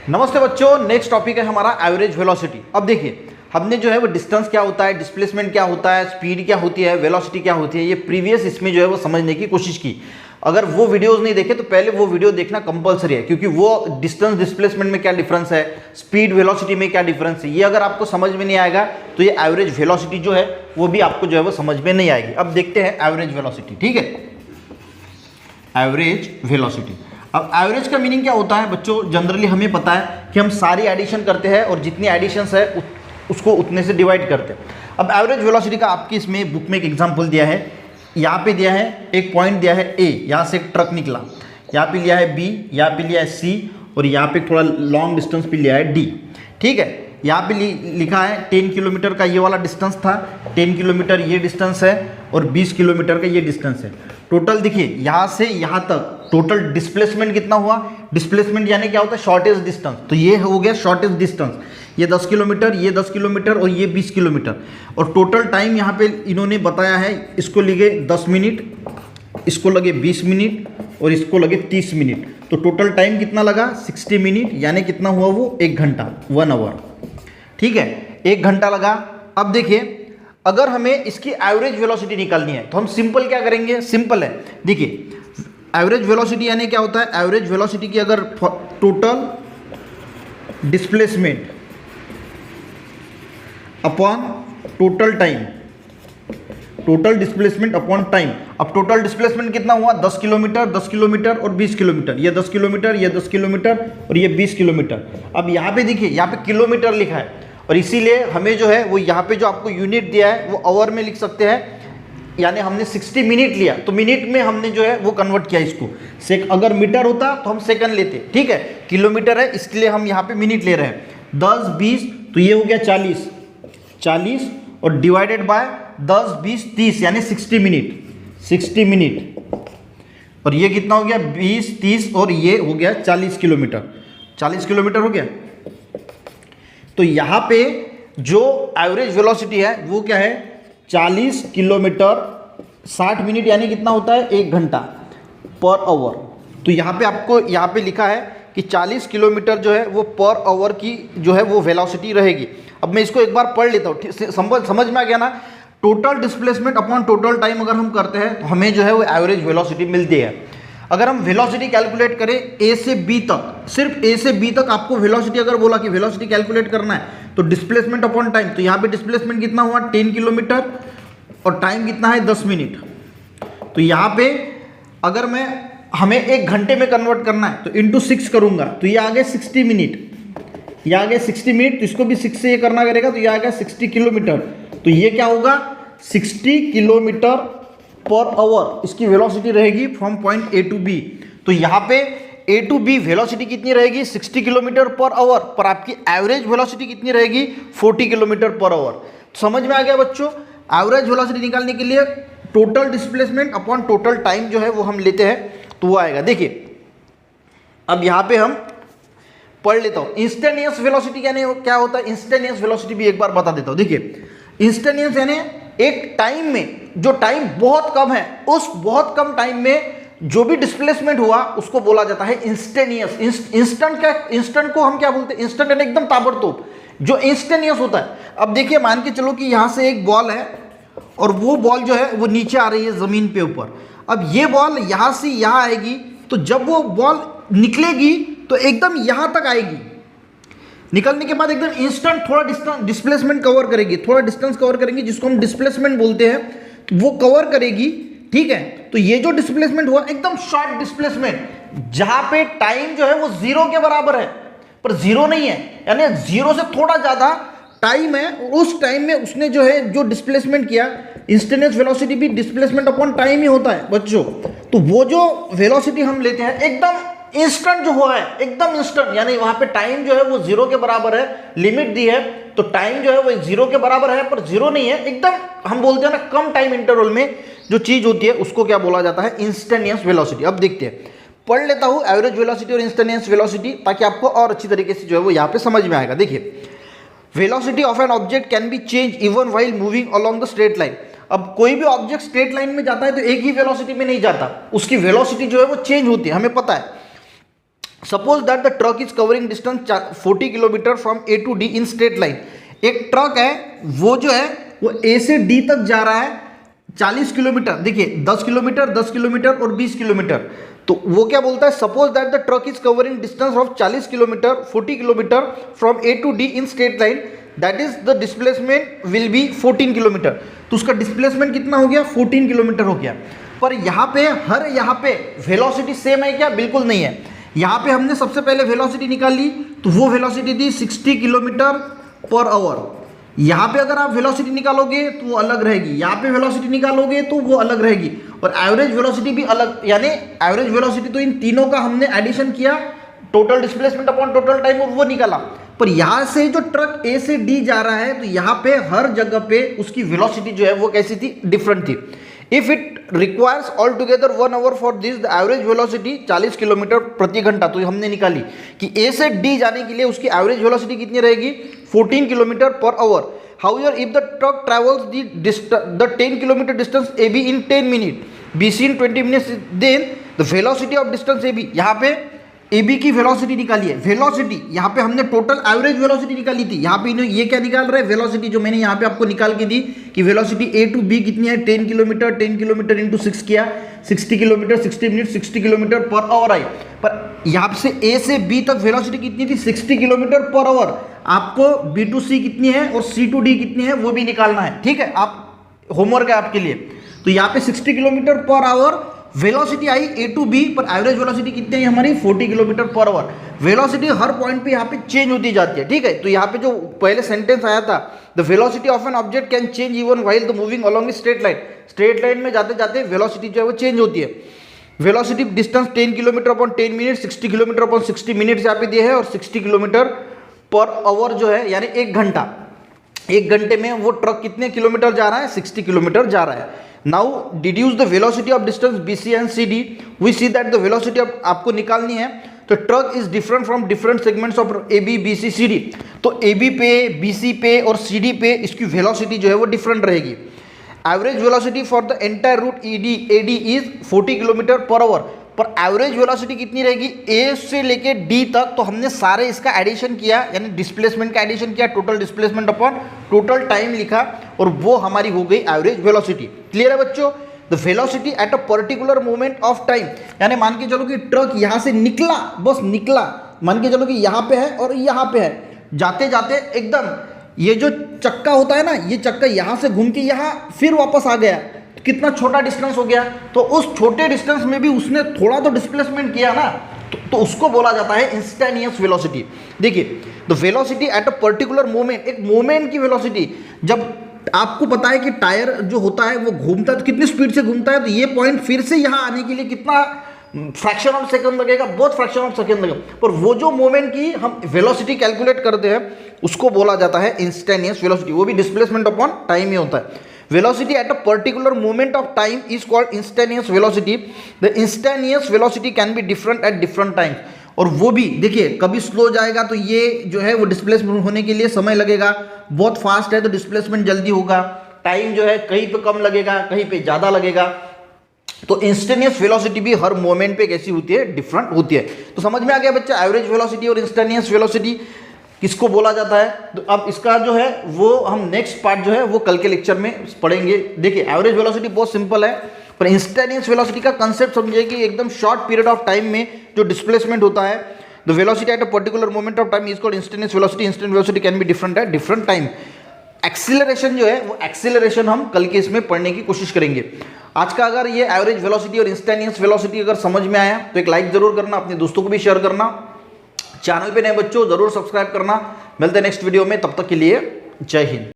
नमस्ते बच्चों, next topic है हमारा एवरेज वेलोसिटी। अब देखिए, हमने जो है वो डिस्टेंस क्या होता है, डिस्प्लेसमेंट क्या होता है, स्पीड क्या होती है, वेलोसिटी क्या होती है, ये प्रीवियस इसमें जो है वो समझने की कोशिश की। अगर वो वीडियोस नहीं देखे तो पहले वो वीडियो देखना कंपलसरी है, क्योंकि वो डिस्टेंस डिस्प्लेसमेंट में क्या डिफरेंस है, स्पीड वेलोसिटी में क्या डिफरेंस है, ये अगर आपको समझ में नहीं आएगा तो ये एवरेज वेलोसिटी जो है वो भी आपको जो है वो समझ में नहीं आएगी। अब देखते हैं एवरेज वेलोसिटी। ठीक है, एवरेज वेलोसिटी। अब एवरेज का मीनिंग क्या होता है बच्चों, जनरली हमें पता है कि हम सारी एडिशन करते हैं और जितनी एडिशंस है उसको उतने से डिवाइड करते हैं। अब एवरेज वेलोसिटी का आपकी इसमें बुक में एक एग्जांपल दिया है, यहाँ पे दिया है एक पॉइंट दिया है ए, यहाँ से एक ट्रक निकला, यहाँ पे लिया है बी, यहाँ पे लिया है सी और यहाँ पे थोड़ा लॉन्ग डिस्टेंस पे लिया है डी। ठीक है, यहाँ पे लिखा है 10 किलोमीटर का ये वाला डिस्टेंस था, 10 किलोमीटर ये डिस्टेंस है और 20 किलोमीटर का ये डिस्टेंस है। टोटल देखिए यहाँ से यहाँ तक टोटल डिस्प्लेसमेंट कितना हुआ, डिस्प्लेसमेंट यानी क्या होता है, शॉर्टेस्ट डिस्टेंस। तो ये हो गया शॉर्टेस्ट डिस्टेंस, ये 10 किलोमीटर, ये 10 किलोमीटर और ये 20 किलोमीटर। और टोटल टाइम यहाँ पे इन्होंने बताया है, इसको लगे 10 मिनट, इसको लगे 20 मिनट और इसको लगे 30 मिनट। तो टोटल टाइम कितना लगा, 60 मिनट, यानी कितना हुआ वो 1 घंटा, 1 आवर। ठीक है, 1 घंटा लगा। अब देखिए, अगर हमें इसकी एवरेज वेलोसिटी निकालनी है तो हम सिंपल क्या करेंगे, सिंपल है। देखिए, एवरेज वेलोसिटी यानी क्या होता है, एवरेज वेलोसिटी की अगर total displacement upon total time, total displacement upon time. अब टोटल डिस्प्लेसमेंट कितना हुआ, 10 किलोमीटर, 10 किलोमीटर और 20 किलोमीटर, ये 10 किलोमीटर, ये 10 किलोमीटर और ये 20 किलोमीटर। अब यहाँ पे देखिए, यहाँ पे किलोमीटर लिखा है और इसीलिए हमें जो है वो यहाँ पे जो आपको यूनिट दिया है वो आवर में लिख सकते हैं, यानी हमने 60 मिनट लिया तो मिनट में हमने जो है वो कन्वर्ट किया इसको। अगर मीटर होता तो हम सेकंड लेते। ठीक है, किलोमीटर है इसके लिए हम यहाँ पे मिनट ले रहे हैं। 10 20 तो ये हो गया 40 और डिवाइडेड बाय 10 20 30 यानी 60 मिनट और ये कितना हो गया 20 30 और ये हो गया 40 किलोमीटर हो गया। तो यहाँ पे जो एवरेज वेलोसिटी है वो क्या है, 40 किलोमीटर 60 मिनट यानी कितना होता है, 1 घंटा पर आवर। तो यहाँ पे आपको यहाँ पे लिखा है कि 40 किलोमीटर जो है वो पर आवर की जो है वो वेलोसिटी रहेगी। अब मैं इसको एक बार पढ़ लेता हूँ, समझ में आ गया ना। Total displacement upon total time अगर हम करते हैं तो हमें जो है वो एवरेज वेलोसिटी मिलती है। अगर हम वेलोसिटी कैलकुलेट करें ए से बी तक, सिर्फ ए से बी तक आपको वेलोसिटी अगर बोला कि वेलोसिटी कैलकुलेट करना है तो डिस्प्लेसमेंट अपॉन टाइम, तो यहाँ पे डिस्प्लेसमेंट कितना हुआ 10 किलोमीटर और टाइम कितना है 10 मिनट। तो यहाँ पे अगर हमें 1 घंटे में कन्वर्ट करना है तो इंटू 6 करूँगा तो ये आ गया 60 मिनट, ये आ गया 60 मिनट। तो इसको भी 6 से ये करना करेगा तो ये आ गया 60 किलोमीटर। तो ये क्या होगा, 60 किलोमीटर पर आवर इसकी वेलोसिटी रहेगी from point A to B. तो यहाँ पे ए टू बी वेलोसिटी कितनी रहेगी, 60 किलोमीटर पर आवर, पर आपकी एवरेज वेलोसिटी कितनी रहेगी, 40 किलोमीटर पर आवर। समझ में आ गया बच्चों। एवरेज वेलोसिटी निकालने के लिए total displacement upon total time जो है वो हम लेते हैं तो वो आएगा। देखिए, अब यहाँ पे हम पढ़ लेता हूँ इंस्टेंटेनियस वेलोसिटी यानी क्या होता है। इंस्टेंटेनियस वेलोसिटी भी एक बार बता देता हूँ। देखिए, इंस्टेंटेनियस यानी एक टाइम में, जो टाइम बहुत कम है, उस बहुत कम टाइम में जो भी डिस्प्लेसमेंट हुआ उसको बोला जाता है इंस्टेंटेनियस। इंस्टेंट को हम क्या बोलते हैं, इंस्टेंट यानी एकदम ताबड़तोड़, जो इंस्टेंटेनियस होता है। अब देखिए, मान के चलो कि यहाँ से एक बॉल है और वो बॉल जो है वो नीचे आ रही है जमीन पे ऊपर। अब ये बॉल यहाँ से यहाँ आएगी, तो जब वो बॉल निकलेगी तो एकदम यहाँ तक आएगी, निकलने के बाद एकदम इंस्टेंट थोड़ा डिस्प्लेसमेंट कवर करेगी, थोड़ा डिस्टेंस कवर करेंगे जिसको हम डिस्प्लेसमेंट बोलते हैं, तो वो कवर करेगी। ठीक है, तो ये जो डिस्प्लेसमेंट हुआ एकदम शॉर्ट डिस्प्लेसमेंट, जहां पे टाइम जो है वो 0 के बराबर है, पर 0 नहीं है, यानी 0 से थोड़ा ज्यादा टाइम है। उस टाइम में उसने जो है जो डिस्प्लेसमेंट किया, इंस्टेंटेनियस वेलोसिटी भी डिस्प्लेसमेंट अपॉन टाइम ही होता है बच्चों। तो वो जो वेलोसिटी हम लेते हैं एकदम इंस्टेंट जो हुआ है, एकदम इंस्टेंट, यानी वहां पे टाइम जो है वो 0 के बराबर है, लिमिट दी है तो टाइम जो है वो 0 के बराबर है पर 0 नहीं है, एकदम हम बोलते हैं ना कम टाइम इंटरवल में जो चीज होती है उसको क्या बोला जाता है, इंस्टेंटेनियस वेलोसिटी। अब देखते हैं, पढ़ लेता हूं एवरेज वेलोसिटी और इंस्टेंटेनियस वेलोसिटी ताकि आपको और अच्छी तरीके से जो है वो यहाँ पे समझ में आएगा। देखिए, velocity of an object can be change even while moving along the straight line. अब कोई भी ऑब्जेक्ट स्ट्रेट लाइन में जाता है तो एक ही वेलोसिटी में नहीं जाता, उसकी वेलोसिटी जो है वो चेंज होती है, हमें पता है। Suppose that the truck is covering distance 40 kilometre from A to D in straight line. एक ट्रक है, वो जो है वो ए से डी तक जा रहा है 40 किलोमीटर। देखिए 10 किलोमीटर, 10 किलोमीटर और 20 किलोमीटर। तो वो क्या बोलता है, suppose that the truck is covering distance of 40 kilometre 40 kilometre from A to D in straight line, that is the displacement will be 14 kilometre. तो उसका डिस्प्लेसमेंट कितना हो गया, 14 किलोमीटर हो गया। पर यहाँ पे वेलोसिटी सेम है क्या, बिल्कुल नहीं है। यहाँ पे हमने सबसे पहले वेलोसिटी निकाल ली, तो वो वेलोसिटी थी 60 किलोमीटर पर आवर। यहाँ पे अगर आप वेलोसिटी निकालोगे तो वो अलग रहेगी, यहाँ पे वेलोसिटी निकालोगे तो वो अलग रहेगी, और एवरेज वेलोसिटी भी अलग। यानी एवरेज वेलोसिटी तो इन तीनों का हमने एडिशन किया, total displacement upon total time, और वो निकाला। पर यहाँ से जो ट्रक ए से डी जा रहा है, तो यहाँ पे हर जगह पे उसकी वेलोसिटी जो है वो कैसी थी, डिफरेंट थी। If it requires all together 1 hour for this, the average velocity 40 kilometre प्रति घंटा। तो हमने निकाली कि ए से डी जाने के लिए उसकी एवरेज वेलोसिटी कितनी रहेगी, 14 kilometre per hour. However if the truck travels the 10 kilometre distance A B in 10 minute, B C in 20 minutes, then the velocity of distance A B, यहाँ पे ए बी की velocity निकाली है। Velocity यहाँ पे हमने टोटल एवरेज वेलोसिटी निकाली थी, यहाँ पे इन्हें ये क्या निकाल रहे हैं, वेलोसिटी जो मैंने यहाँ पे आपको निकाल के दी कि वेलोसिटी ए टू बी कितनी है, 10 किलोमीटर इंटू 6 किया, 60 kilometre 60 minute 60 kilometre per hour आई। पर यहाँ से ए से बी तक वेलोसिटी कितनी थी, 60 किलोमीटर पर आवर। आपको बी टू सी कितनी है और सी टू डी कितनी है वो भी निकालना है, ठीक है, आप होमवर्क है आपके लिए। तो यहाँ पे 60 kilometre per hour velocity I A to B, पर एवरेज वेलोसिटी कितनी है हमारी, 40 किलोमीटर पर आवर। वेलोसिटी हर पॉइंट पे यहाँ पे चेंज होती जाती है, ठीक है। तो यहाँ पे जो पहले सेंटेंस आया था, the velocity of an object can change even while the moving along straight line. Straight line में जाते जाते वेलोसिटी जो है वो चेंज होती है। Velocity distance 10 kilometre upon 10 minute, 60 kilometre upon 60 minute यहाँ पे दिए है, और 60 किलोमीटर पर आवर जो है यानी 1 घंटा। 1 घंटे में वो ट्रक कितने किलोमीटर जा रहा है, 60 किलोमीटर जा रहा है। Now deduce the velocity of distance B C and C D, we see that the velocity आपको निकालनी है। तो truck is different from different segments of A B B C C D. तो ए बी पे, B C पे और C D पे इसकी वेलोसिटी जो है वो डिफरेंट रहेगी। Average velocity for the entire route E D A D is 40 kilometre per hour. पर एवरेज वेलोसिटी कितनी रहेगी, ए से लेके डी तक। तो हमने सारे इसका एडिशन किया, यानी डिस्प्लेसमेंट का एडिशन किया, total displacement upon total time लिखा, और वो हमारी हो गई एवरेज वेलोसिटी। क्लियर है बच्चों। The velocity at a particular moment of time, यानी मान के चलो कि ट्रक यहाँ से निकला, बस निकला, मान के चलो कि यहाँ पे है और यहाँ पे है, जाते जाते एकदम ये जो चक्का होता है ना, ये चक्का यहाँ से घूम के यहाँ फिर वापस आ गया, कितना छोटा डिस्टेंस हो गया। तो उस छोटे डिस्टेंस में भी उसने थोड़ा तो डिस्प्लेसमेंट किया ना, तो उसको बोला जाता है इंस्टेंटेनियस वेलोसिटी। देखिए the velocity at a particular moment, एक मोमेंट की वेलोसिटी, जब आपको पता है कि टायर जो होता है वो घूमता है तो कितनी स्पीड से घूमता है, तो ये पॉइंट फिर से यहाँ आने के लिए कितना फ्रैक्शन ऑफ सेकंड लगेगा, बहुत फ्रैक्शन ऑफ सेकंड लगेगा। पर वो जो मोमेंट की हम वेलोसिटी कैलकुलेट करते हैं उसको बोला जाता है इंस्टेंटेनियस वेलोसिटी, वो भी डिस्प्लेसमेंट अपॉन टाइम ही होता है। Velocity at a particular moment of time is called instantaneous velocity. The instantaneous velocity can be different at different times. और वो भी देखिए कभी स्लो जाएगा तो ये जो है वो डिस्प्लेसमेंट होने के लिए समय लगेगा, बहुत फास्ट है तो डिस्प्लेसमेंट जल्दी होगा, टाइम जो है कहीं पे कम लगेगा कहीं पे ज़्यादा लगेगा। तो इंस्टेंटेनियस वेलोसिटी भी हर मोमेंट पे कैसी होती है, डिफरेंट होती है। तो समझ में आ गया बच्चा, एवरेज वेलोसिटी और इंस्टेंटेनियस वेलोसिटी किसको बोला जाता है। तो अब इसका जो है वो हम नेक्स्ट पार्ट जो है वो कल के लेक्चर में पढ़ेंगे। देखिए एवरेज वेलोसिटी बहुत सिंपल है, पर इंस्टेंटेनियस वेलोसिटी का कंसेप्ट समझिए कि एकदम शॉर्ट पीरियड ऑफ टाइम में जो डिस्प्लेसमेंट होता है, the velocity at a particular moment of time is called instantaneous velocity. Instantaneous velocity can be different at different time. Acceleration जो है वो एक्सीलरेशन हम कल के इसमें पढ़ने की कोशिश करेंगे। आज का अगर ये एवरेज वेलोसिटी और इंस्टेंटेनियस वेलोसिटी अगर समझ में आया तो एक लाइक जरूर करना, अपने दोस्तों को भी शेयर करना, चैनल पे नए बच्चों जरूर सब्सक्राइब करना। मिलते हैं नेक्स्ट वीडियो में, तब तक के लिए जय हिंद।